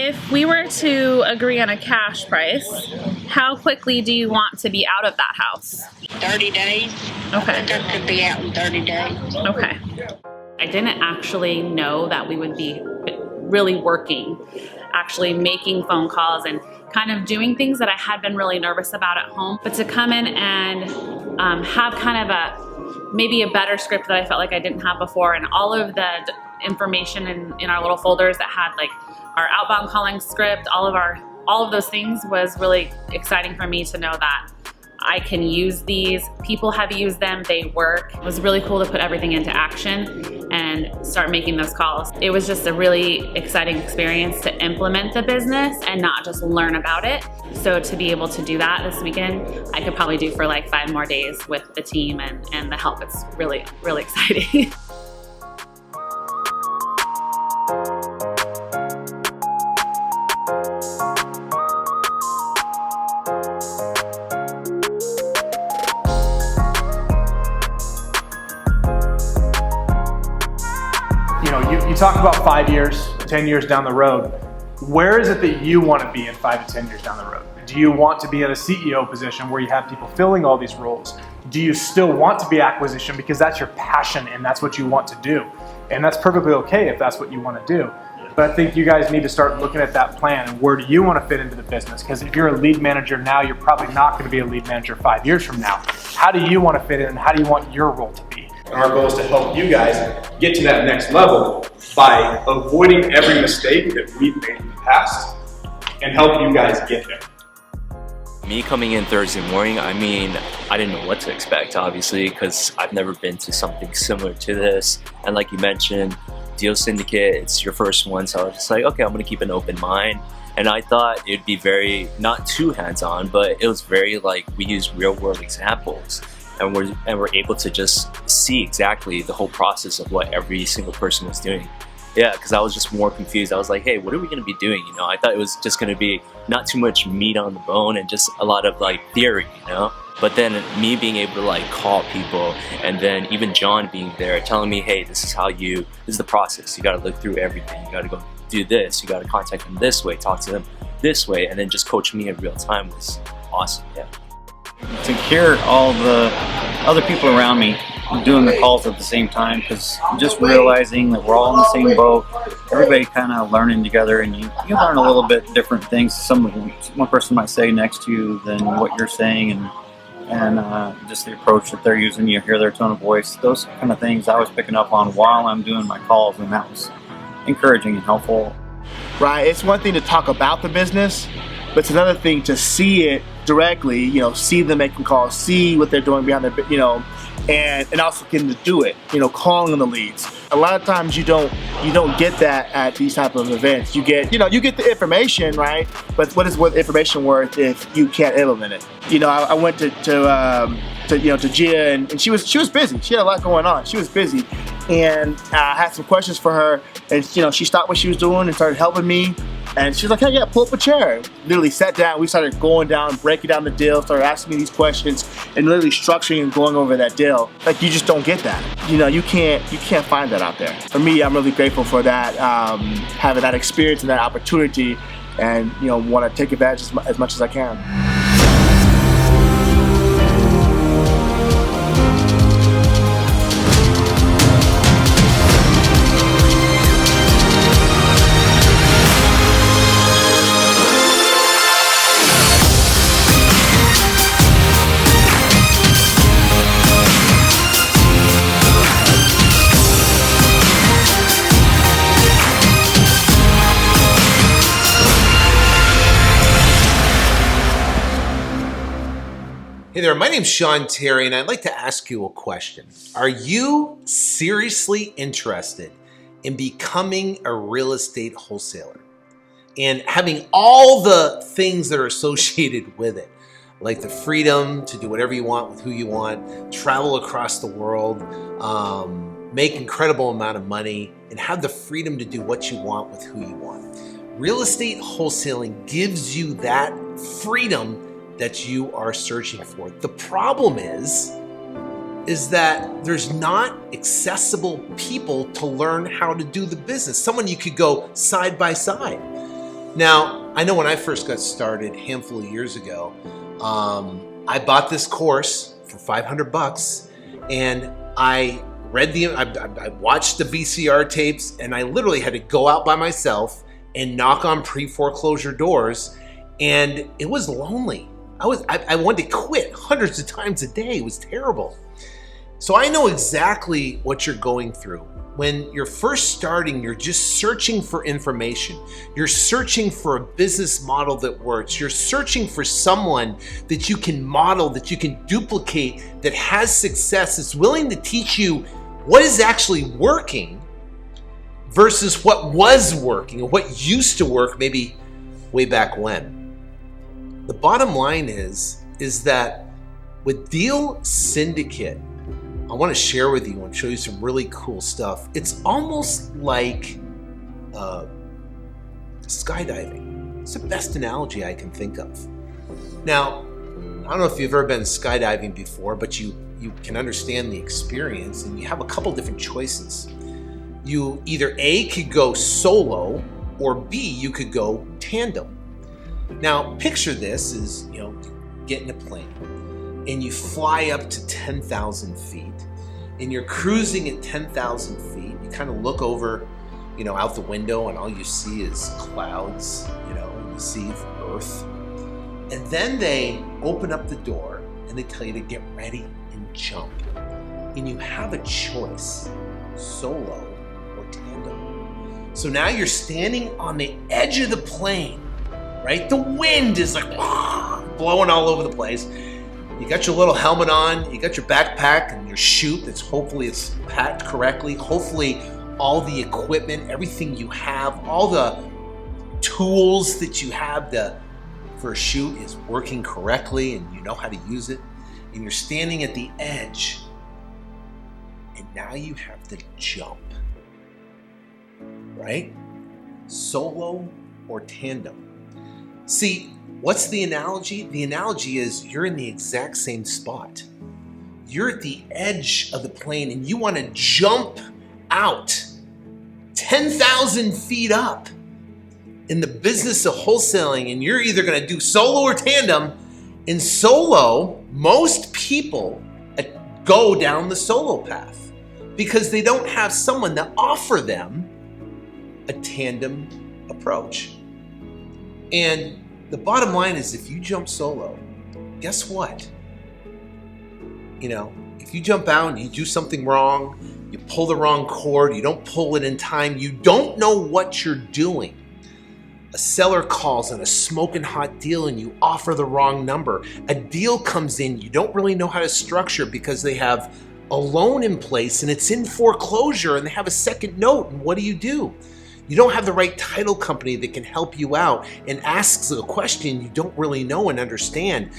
If we were to agree on a cash price, how quickly do you want to be out of that house? 30 days. Okay. I think I could be out in 30 days. Okay. I didn't actually know that we would be really working, actually making phone calls and kind of doing things that I had been really nervous about at home. But to come in and have kind of maybe a better script that I felt like I didn't have before, and all of the information in our little folders that had like our outbound calling script, all of those things was really exciting for me to know that I can use these. People have used them, they work. It was really cool to put everything into action and start making those calls. It was just a really exciting experience to implement the business and not just learn about it. So to be able to do that this weekend, I could probably do for like 5 more days with the team and the help. It's really, really exciting. You talk about 5 years, 10 years down the road. Where is it that you want to be in 5 to 10 years down the road? Do you want to be in a CEO position where you have people filling all these roles? Do you still want to be acquisition because that's your passion and that's what you want to do? And that's perfectly okay if that's what you want to do. But I think you guys need to start looking at that plan and where do you want to fit into the business? Because if you're a lead manager now, you're probably not going to be a lead manager 5 years from now. How do you want to fit in and how do you want your role to be? And our goal is to help you guys get to that next level by avoiding every mistake that we've made in the past and help you guys get there. Me coming in Thursday morning, I didn't know what to expect, obviously, because I've never been to something similar to this. And like you mentioned, Deal Syndicate, it's your first one, so I was just like, okay, I'm gonna keep an open mind. And I thought it'd be very, not too hands-on, but it was very like, we use real world examples. And we're able to just see exactly the whole process of what every single person was doing. Yeah, because I was just more confused. I was like, hey, what are we going to be doing? You know, I thought it was just going to be not too much meat on the bone and just a lot of like theory, you know? But then me being able to like call people, and then even John being there telling me, hey, this is the process. You got to look through everything. You got to go do this. You got to contact them this way, talk to them this way, and then just coach me in real time was awesome, yeah. To hear all the other people around me doing the calls at the same time, because just realizing that we're all in the same boat, everybody kind of learning together, and you learn a little bit different things. One person might say next to you than what you're saying, and just the approach that they're using. You hear their tone of voice. Those kind of things I was picking up on while I'm doing my calls, and that was encouraging and helpful. Right, it's one thing to talk about the business, but it's another thing to see it directly, see them making calls, see what they're doing behind their, and also getting to do it, calling on the leads. A lot of times you don't get that at these type of events. You get the information, right? But what is information worth if you can't implement it? I went to Gia, and she was busy. She had a lot going on. She was busy, and I had some questions for her, and she stopped what she was doing and started helping me. And she was like, hey, yeah, pull up a chair. Literally sat down, we started going down, breaking down the deal, started asking me these questions, and literally structuring and going over that deal. Like, you just don't get that. You can't find that out there. For me, I'm really grateful for that, having that experience and that opportunity, and want to take advantage as much as I can. Hey there, my name's Sean Terry, and I'd like to ask you a question. Are you seriously interested in becoming a real estate wholesaler and having all the things that are associated with it, like the freedom to do whatever you want with who you want, travel across the world, make incredible amount of money, and have the freedom to do what you want with who you want? Real estate wholesaling gives you that freedom that you are searching for. The problem is that there's not accessible people to learn how to do the business. Someone you could go side by side. Now, I know when I first got started a handful of years ago, I bought this course for $500 and I watched the VCR tapes, and I literally had to go out by myself and knock on pre-foreclosure doors, and it was lonely. I wanted to quit hundreds of times a day. It was terrible. So I know exactly what you're going through. When you're first starting, you're just searching for information. You're searching for a business model that works. You're searching for someone that you can model, that you can duplicate, that has success, that's willing to teach you what is actually working versus what was working or what used to work maybe way back when. The bottom line is that with Deal Syndicate, I want to share with you and show you some really cool stuff. It's almost like skydiving. It's the best analogy I can think of. Now, I don't know if you've ever been skydiving before, but you can understand the experience, and you have a couple different choices. You either A, could go solo, or B, you could go tandem. Now, picture this as, you get in a plane and you fly up to 10,000 feet and you're cruising at 10,000 feet. You kind of look over, out the window, and all you see is clouds, and you see Earth. And then they open up the door and they tell you to get ready and jump. And you have a choice, solo or tandem. So now you're standing on the edge of the plane, right? The wind is like blowing all over the place. You got your little helmet on, you got your backpack and your chute that's hopefully it's packed correctly. Hopefully all the equipment, everything you have, all the tools that you have for a chute is working correctly and you know how to use it. And you're standing at the edge and now you have to jump, right? Solo or tandem. See, what's the analogy? The analogy is you're in the exact same spot. You're at the edge of the plane and you want to jump out 10,000 feet up in the business of wholesaling, and you're either going to do solo or tandem. In solo, most people go down the solo path because they don't have someone to offer them a tandem approach. And the bottom line is, if you jump solo, guess what? If you jump out and you do something wrong, you pull the wrong cord, you don't pull it in time, you don't know what you're doing. A seller calls on a smoking hot deal and you offer the wrong number. A deal comes in, you don't really know how to structure because they have a loan in place and it's in foreclosure and they have a second note, and what do? You don't have the right title company that can help you out and asks a question you don't really know and understand.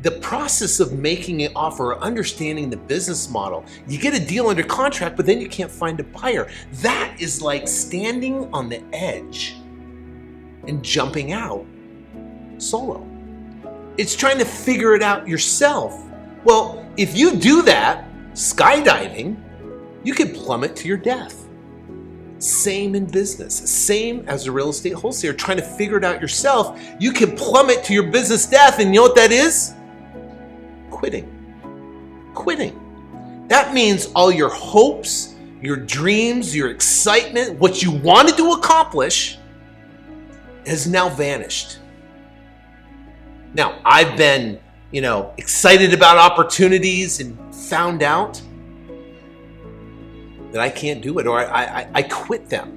The process of making an offer, understanding the business model, you get a deal under contract, but then you can't find a buyer. That is like standing on the edge and jumping out solo. It's trying to figure it out yourself. Well, if you do that, skydiving, you could plummet to your death. Same in business, same as a real estate wholesaler, trying to figure it out yourself. You can plummet to your business death, and you know what that is? Quitting. That means all your hopes, your dreams, your excitement, what you wanted to accomplish has now vanished. Now, I've been, excited about opportunities and found out that I can't do it, or I quit them.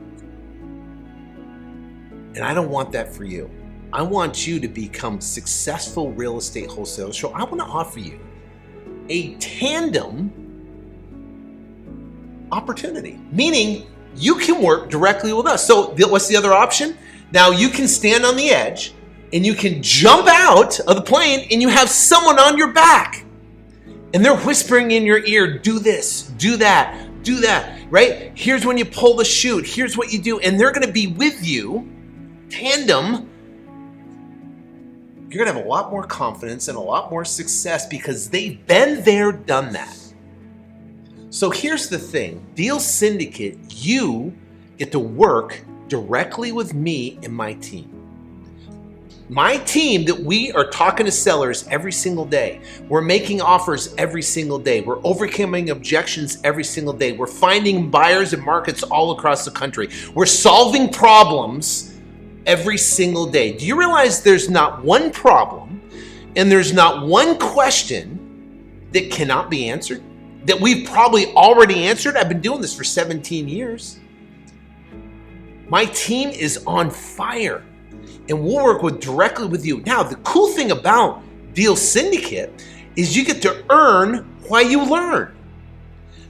And I don't want that for you. I want you to become successful real estate wholesalers. So I want to offer you a tandem opportunity, meaning you can work directly with us. So what's the other option? Now you can stand on the edge and you can jump out of the plane and you have someone on your back and they're whispering in your ear, do this, do that, right? Here's when you pull the chute, here's what you do, and they're going to be with you, tandem. You're going to have a lot more confidence and a lot more success because they've been there, done that. So here's the thing, Deal Syndicate, you get to work directly with me and my team. my team that we are talking to sellers every single day. We're making offers every single day. We're overcoming objections every single day. We're finding buyers in markets all across the country. We're solving problems every single day. Do you realize there's not one problem and there's not one question that cannot be answered? That we've probably already answered? I've been doing this for 17 years. My team is on fire, and we'll work directly with you. Now, the cool thing about Deal Syndicate is you get to earn while you learn.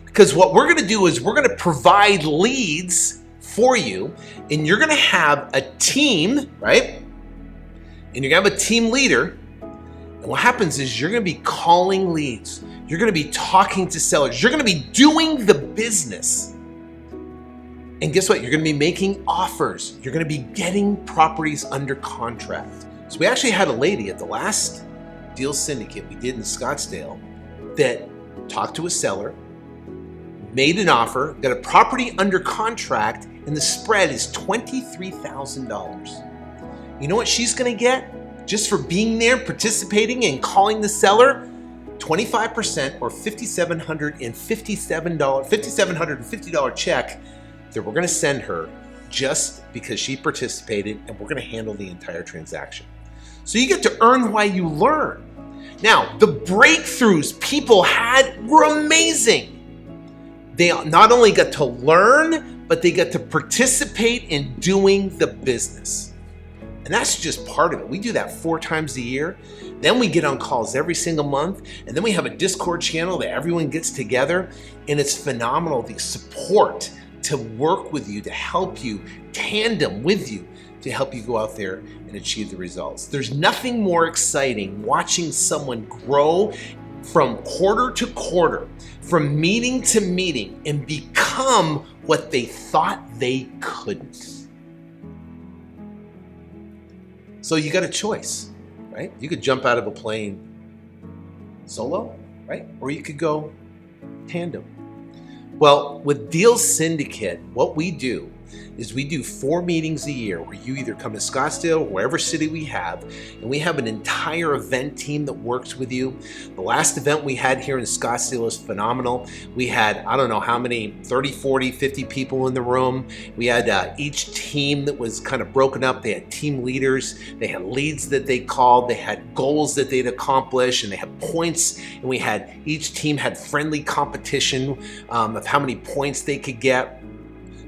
Because what we're gonna do is we're gonna provide leads for you, and you're gonna have a team, right? And you're gonna have a team leader, and what happens is you're gonna be calling leads. You're gonna be talking to sellers. You're gonna be doing the business. And guess what? You're gonna be making offers. You're gonna be getting properties under contract. So we actually had a lady at the last Deal Syndicate we did in Scottsdale that talked to a seller, made an offer, got a property under contract, and the spread is $23,000. You know what she's gonna get just for being there, participating, and calling the seller? 25% or $5,750 check that we're gonna send her just because she participated, and we're gonna handle the entire transaction. So you get to earn while you learn. Now, the breakthroughs people had were amazing. They not only got to learn, but they got to participate in doing the business. And that's just part of it. We do that 4 times a year. Then we get on calls every single month. And then we have a Discord channel that everyone gets together. And it's phenomenal, the support to work with you, to help you, tandem with you, to help you go out there and achieve the results. There's nothing more exciting watching someone grow from quarter to quarter, from meeting to meeting, and become what they thought they couldn't. So you got a choice, right? You could jump out of a plane solo, right? Or you could go tandem. Well, with Deal Syndicate, what we do is we do 4 meetings a year where you either come to Scottsdale, wherever city we have, and we have an entire event team that works with you. The last event we had here in Scottsdale was phenomenal. We had, I don't know how many, 30, 40, 50 people in the room. We had each team that was kind of broken up. They had team leaders. They had leads that they called. They had goals that they'd accomplish, and they had points. And we had, each team had friendly competition of how many points they could get.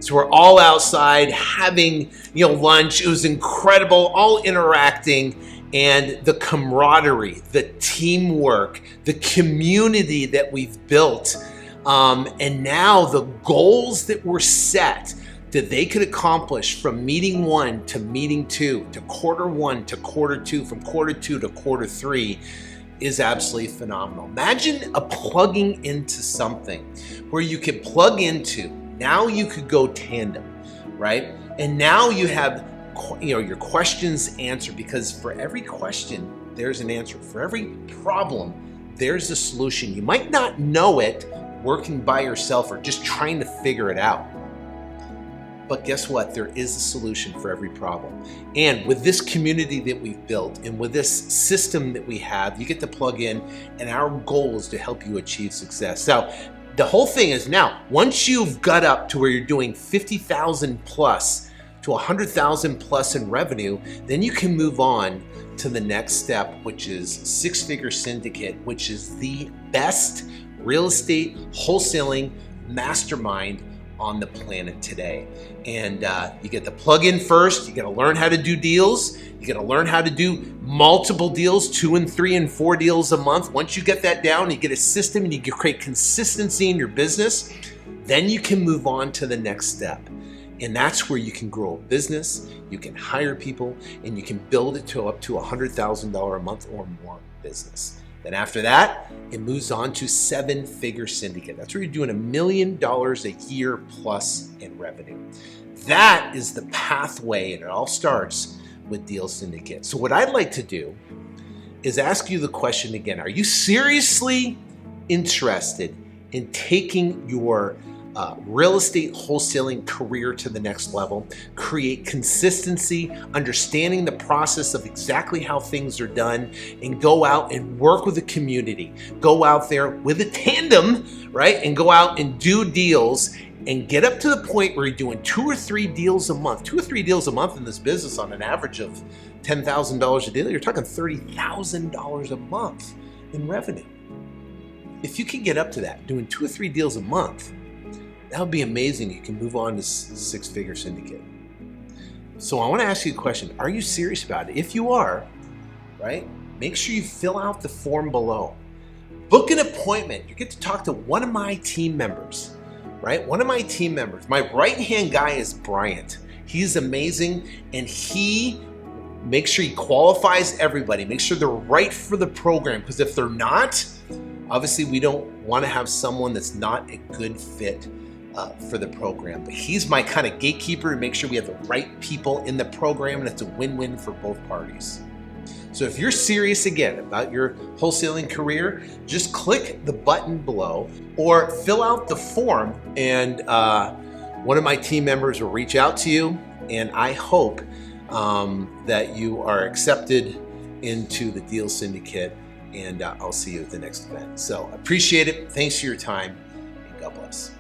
So we're all outside having, lunch. It was incredible, all interacting, and the camaraderie, the teamwork, the community that we've built, and now the goals that were set that they could accomplish from meeting 1 to meeting 2 to quarter 1 to quarter 2, from quarter 2 to quarter 3 is absolutely phenomenal. Imagine a plugging into something where you could plug into. Now you could go tandem, right? And now you have, your questions answered, because for every question, there's an answer. For every problem, there's a solution. You might not know it working by yourself or just trying to figure it out. But guess what? There is a solution for every problem. And with this community that we've built and with this system that we have, you get to plug in, and our goal is to help you achieve success. So the whole thing is, now, once you've got up to where you're doing 50,000 plus to 100,000 plus in revenue, then you can move on to the next step, which is 6-Figure Syndicate, which is the best real estate wholesaling mastermind on the planet today. And you get to plug in first. You got to learn how to do deals. You got to learn how to do multiple deals, 2 and 3 and 4 deals a month. Once you get that down, you get a system and you can create consistency in your business, then you can move on to the next step. And that's where you can grow a business, you can hire people, and you can build it to up to $100,000 a month or more business. Then after that, it moves on to 7-Figure Syndicate. That's where you're doing $1 million a year plus in revenue. That is the pathway, and it all starts with Deal Syndicate. So what I'd like to do is ask you the question again. Are you seriously interested in taking your real estate wholesaling career to the next level, create consistency, understanding the process of exactly how things are done, and go out and work with the community. Go out there with a tandem, right? And go out and do deals and get up to the point where you're doing 2 or 3 deals a month. 2 or 3 deals a month in this business on an average of $10,000 a deal. You're talking $30,000 a month in revenue. If you can get up to that, doing 2 or 3 deals a month, that would be amazing. You can move on to 6-figure syndicate. So I want to ask you a question. Are you serious about it? If you are, right, make sure you fill out the form below. Book an appointment. You get to talk to one of my team members, right? One of my team members. My right-hand guy is Bryant. He's amazing, and he makes sure he qualifies everybody. Make sure they're right for the program, because if they're not, obviously we don't want to have someone that's not a good fit for the program. But he's my kind of gatekeeper to make sure we have the right people in the program, and it's a win-win for both parties. So if you're serious again about your wholesaling career, just click the button below or fill out the form, and one of my team members will reach out to you, and I hope that you are accepted into the Deal Syndicate, and I'll see you at the next event. So appreciate it. Thanks for your time, and God bless.